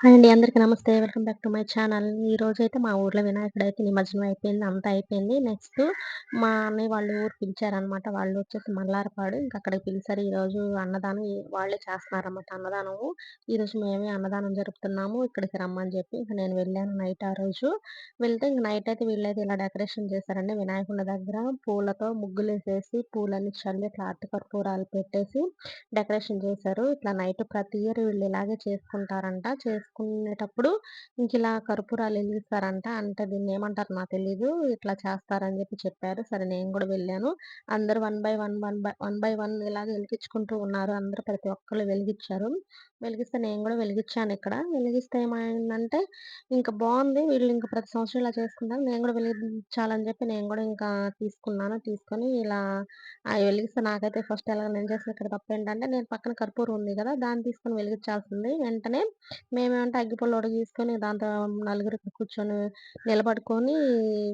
Hi అండి. అందరికీ నమస్తే. Welcome back to my channel. ఈరోజైతే మా ఊర్లో వినాయకుడైతే నిమజ్జనం అయిపోయింది. అంతా అయిపోయింది. నెక్స్ట్ మా అన్నయ్య వాళ్ళు ఊరు పిలిచారనమాట. వాళ్ళొచ్చేసి మల్లారపాడు. ఇంక అక్కడికి పిలిచారు. ఈరోజు అన్నదానం వాళ్ళే చేస్తున్నారనమాట అన్నదానము. ఈరోజు మేమే అన్నదానం జరుపుతున్నాము. ఇక్కడికి రమ్మని చెప్పి ఇంక నేను వెళ్ళాను నైట్ ఆ రోజు. వెళ్తే ఇంక నైట్ అయితే వీళ్ళైతే ఇలా డెకరేషన్ చేశారండి. వినాయకుడి దగ్గర పూలతో ముగ్గులేసేసి, పూలన్నీ చల్లి ఇట్లా అట్టి కర్పూరాలు పెట్టేసి డెకరేషన్ చేశారు. ఇట్లా నైట్ ప్రతి ఇయర్ వీళ్ళు ఇలాగే చేసుకుంటారంట. చేసుకునేటప్పుడు ఇంకిలా కర్పూరాలు ఎలిగిస్తారంట. అంటే దీన్నేమంటారో నాకు తెలీదు. ఇట్లా చేస్తారని జెప్పి చెప్పారు. సరే నేను గూడా వెళ్ళాను. అందరూ వన్ బై వన్ ఇలాగ ఎలిగించుకుంటూ ఉన్నారు. అందరూ ప్రతి ఒక్కళ్ళు వెలిగిచ్చారు. వెలిగిస్తే నేను గూడా వెలిగిచ్చానిక్కడ. వెలిగిస్తే ఏమైందంటే ఇంక బావుంది. వీళ్ళింక ప్రతి సంవత్సరం ఇలా చేసుకుంటారు. నేను గూడా వెలిగించాలని జెప్పి నేను గూడా ఇంకా తీసుకున్నాను. తీసుకొని ఇలా వెలిగిస్తే నాకైతే ఫస్ట్ ఎలాగ నేను చేసిన ఇక్కడ తప్పేంటంటే, నేను పక్కన కర్పూరం ఉంది గదా! దాన్ని తీసుకొని వెలిగిచ్చాల్సింది. వెంటనే మేమేమంటే అగ్గిపుల్ల తీసుకొని దాంతో నలుగురు కూర్చొని నిలబడుకొని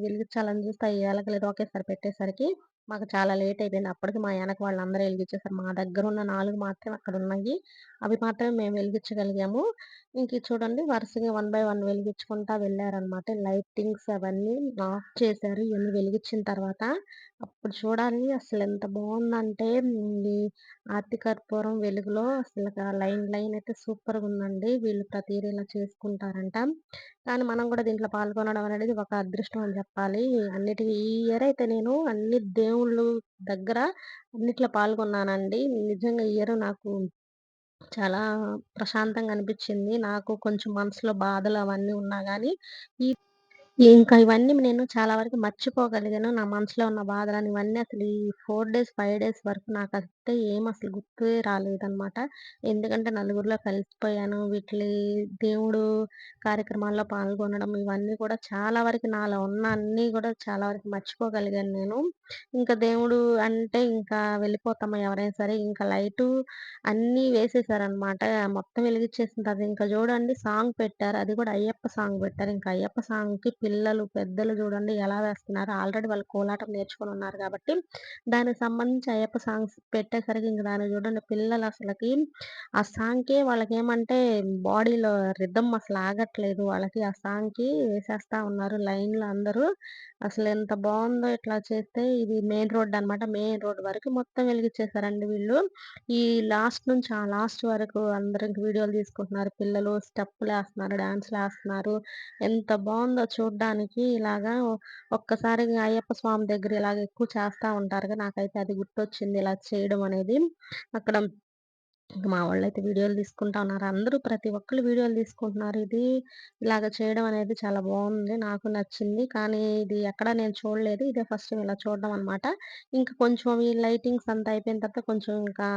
వెలిగిచ్చాలని చూస్తే అయి ఎలగలేదు. ఒకేసారి పెట్టేసరికి మాకు చాలా లేట్ అయిపోయింది. అప్పటికి మా ఎనక వాళ్ళందరూ ఎలిగిచ్చేసారు. మా దగ్గరున్న 4 మాత్రమే అక్కడున్నాయి. అవి మాత్రమే మేము వెలిగిచ్చగలిగాము. ఇంక ఇది చూడండి వరుసగా వన్ బై వన్ వెలిగిచ్చుకుంటా వెళ్ళారనమాట. లైటింగ్స్ అవన్నీ ఆఫ్ చేశారు. ఇయన్నీ వెలిగిచ్చిన తర్వాత అప్పుడు చూడాలి అసలెంత బావుందంటే ఈ ఆర్తి కర్పూరం వెలుగులో అసలక లైన్ లైన్ అయితే సూపర్‌గుందండి. వీళ్ళు ప్రతి ఇయర్ ఇలా చేసుకుంటారంట. కానీ మనం గూడా దీంట్లో పాల్గొనడం అనేది ఒక అదృష్టం అని జెప్పాలి. ఈ ఇయర్ అయితే నేను అన్ని దేవుళ్ళు దగ్గర అన్నిట్లో పాల్గొన్నానండి. నిజంగా ఈ ఇయర్ నాకు చాలా ప్రశాంతంగా అనిపిచ్చింది. నాకు కొంచెం మనసులో బాధలు అవన్నీ ఉన్నా గానీ ఈ ఇంకా ఇవన్నీ నేను చాలా వరకు మర్చిపోగలిగాను. నా మనసులో ఉన్న బాధలని ఇవన్నీ అసలు ఈ 4 డేస్, 5 డేస్ వరకు నాకైతే ఏమసలు గుర్తే రాలేదనమాట. ఎందుకంటే నలుగురిలో కలిసిపోయాను. దేవుడు కార్యక్రమాల్లో పాల్గొనడం ఇవన్నీ కూడా చాలా వరకు నాలో ఉన్న అన్నీ గూడా చాలా వరకు మర్చిపోగలిగాను నేను. ఇంకా దేవుడు అంటే ఇంకా వెళ్ళిపోతాము ఎవరైనా సరే. ఇంకా లైటు అన్నీ వేసేసారనమాట. మొత్తం వెలిగిచ్చేసిన తర్వాత ఇంక జూడండి సాంగ్ పెట్టారు. అది గూడా అయ్యప్ప సాంగ్ పెట్టారు. ఇంక అయ్యప్ప సాంగ్‌కి పిల్లలు, పెద్దలు జూడండి ఎలా వేస్తున్నారో. ఆల్రెడీ వాళ్ళు కోలాటం నేర్చుకొనున్నారు గాబట్టి, దానికి సంబంధించి అయ్యప్ప సాంగ్స్ పెట్టేసరికి ఇంక దానికి జూడండి పిల్లలసలకి ఆ సాంగ్‌కే వాళ్ళకేమంటే బాడీలో రిథమ్ అసలు ఆగట్లేదు. వాళ్ళకి ఆ సాంగ్‌కి వేసేస్తా ఉన్నారు లైన్‌లో అందరూ. అసలెంత బావుందో ఇట్లా చేస్తే ఇది మెయిన్ రోడ్ అనమాట. మెయిన్ రోడ్ వరకు మొత్తం వెలిగిచ్చేసారండి వీళ్ళు. ఈ లాస్ట్ నుంచి ఆ లాస్ట్ వరకు అందరూ ఇంక వీడియోలు తీసుకుంటున్నారు. పిల్లలు స్టెప్పులేస్తున్నారు, డాన్స్‌లేస్తున్నారు. ఎంత బావుందో చూడ్డానికి. ఇలాగా ఒక్కసారిగా అయ్యప్ప స్వామి దగ్గర ఇలాగ ఎక్కువ చేస్తా ఉంటారుగా. నాకైతే అది గుర్తొచ్చింది ఇలా చేయడం అనేది. అక్కడ ఇంక మా వోళ్ళైతే వీడియోలు తీసుకుంటా ఉన్నారు. అందరూ ప్రతి ఒక్కళ్ళు వీడియోలు తీసుకుంటున్నారు. ఇలాగ చేయడం అనేది చాలా బావుంది. నాకు నచ్చింది. కానీ ఇది ఎక్కడా నేను చూడలేదు. ఇదే ఫస్ట్ టైమ్ ఇలా చూడడం అనమాట. ఇంక కొంచెం ఈ లైటింగ్స్ అంతా అయిపోయిన తర్వాత కొంచెం ఇంకా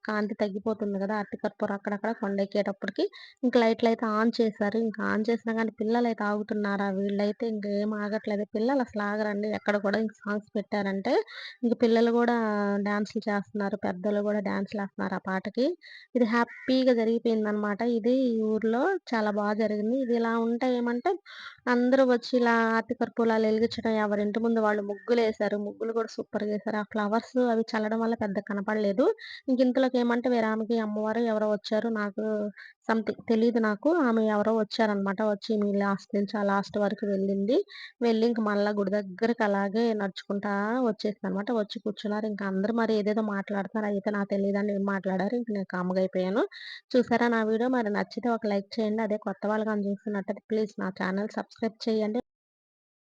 కాంతి తగ్గిపోతుంది గదా! అట్టి కర్పూరం అక్కడక్కడ కొండెక్కేటప్పటికి ఇంక లైట్‌లయితే ఆన్ చేశారు. ఇంకా ఆన్ చేసినా గానీ పిల్లలైతే ఆగుతున్నారా? వీళ్ళైతే ఇంకేం ఆగట్లేదు. పిల్లలు అసలు ఆగరండి. ఎక్కడ కూడా ఇంక సాంగ్స్ పెట్టారంటే ఇంక పిల్లలు గూడా డాన్సులు చేస్తున్నారు. పెద్దలు గూడా డాన్సులేస్తున్నారు ఆ పాటకి. ఇది హ్యాపీగా జరిగిపోయిందనమాట. ఇది ఈ ఊర్లో చాలా జరిగింది. ఇది ఇలా ఉంటే ఏమంటే, అందరూ వచ్చి ఇలా ఆర్తి కర్పూరాలు ఎలిగించడం ఎవరింటి ముందు వాళ్ళు ముగ్గులేశారు. ముగ్గులు కూడా సూపర్‌గేశారు. ఆ ఫ్లవర్స్ అవి చల్లడం వల్ల పెద్దగా కనపడలేదు. ఇంకింతలోకేమంటే వేరే ఆమెకి అమ్మవారో ఎవరో వచ్చారు. నాకు సంథింగ్ తెలీదు నాకు. ఆమె ఎవరో వచ్చారనమాట. వచ్చి మీ లాస్ట్ నుంచి ఆ లాస్ట్ వరకు వెళ్ళింది. వెళ్ళి ఇంక మళ్ళా గుడి దగ్గరకి అలాగే నడుచుకుంటా వచ్చేసిందనమాట. వచ్చి కూర్చున్నారు. ఇంక అందరూ మరి ఏదేదో మాట్లాడుతున్నారు. అయితే నాకు తెలీదండి ఏం మాట్లాడారు. ఇంక నేను కామ్‌గా అయిపోయాను. చూసారా నా వీడియో మరి నచ్చితే ఒక లైక్ చేయండి. అదే కొత్త వాళ్ళు గాని చూస్తున్నట్టయితే ప్లీజ్ నా ఛానల్ సబ్స్క్రైబ్ చేయండి.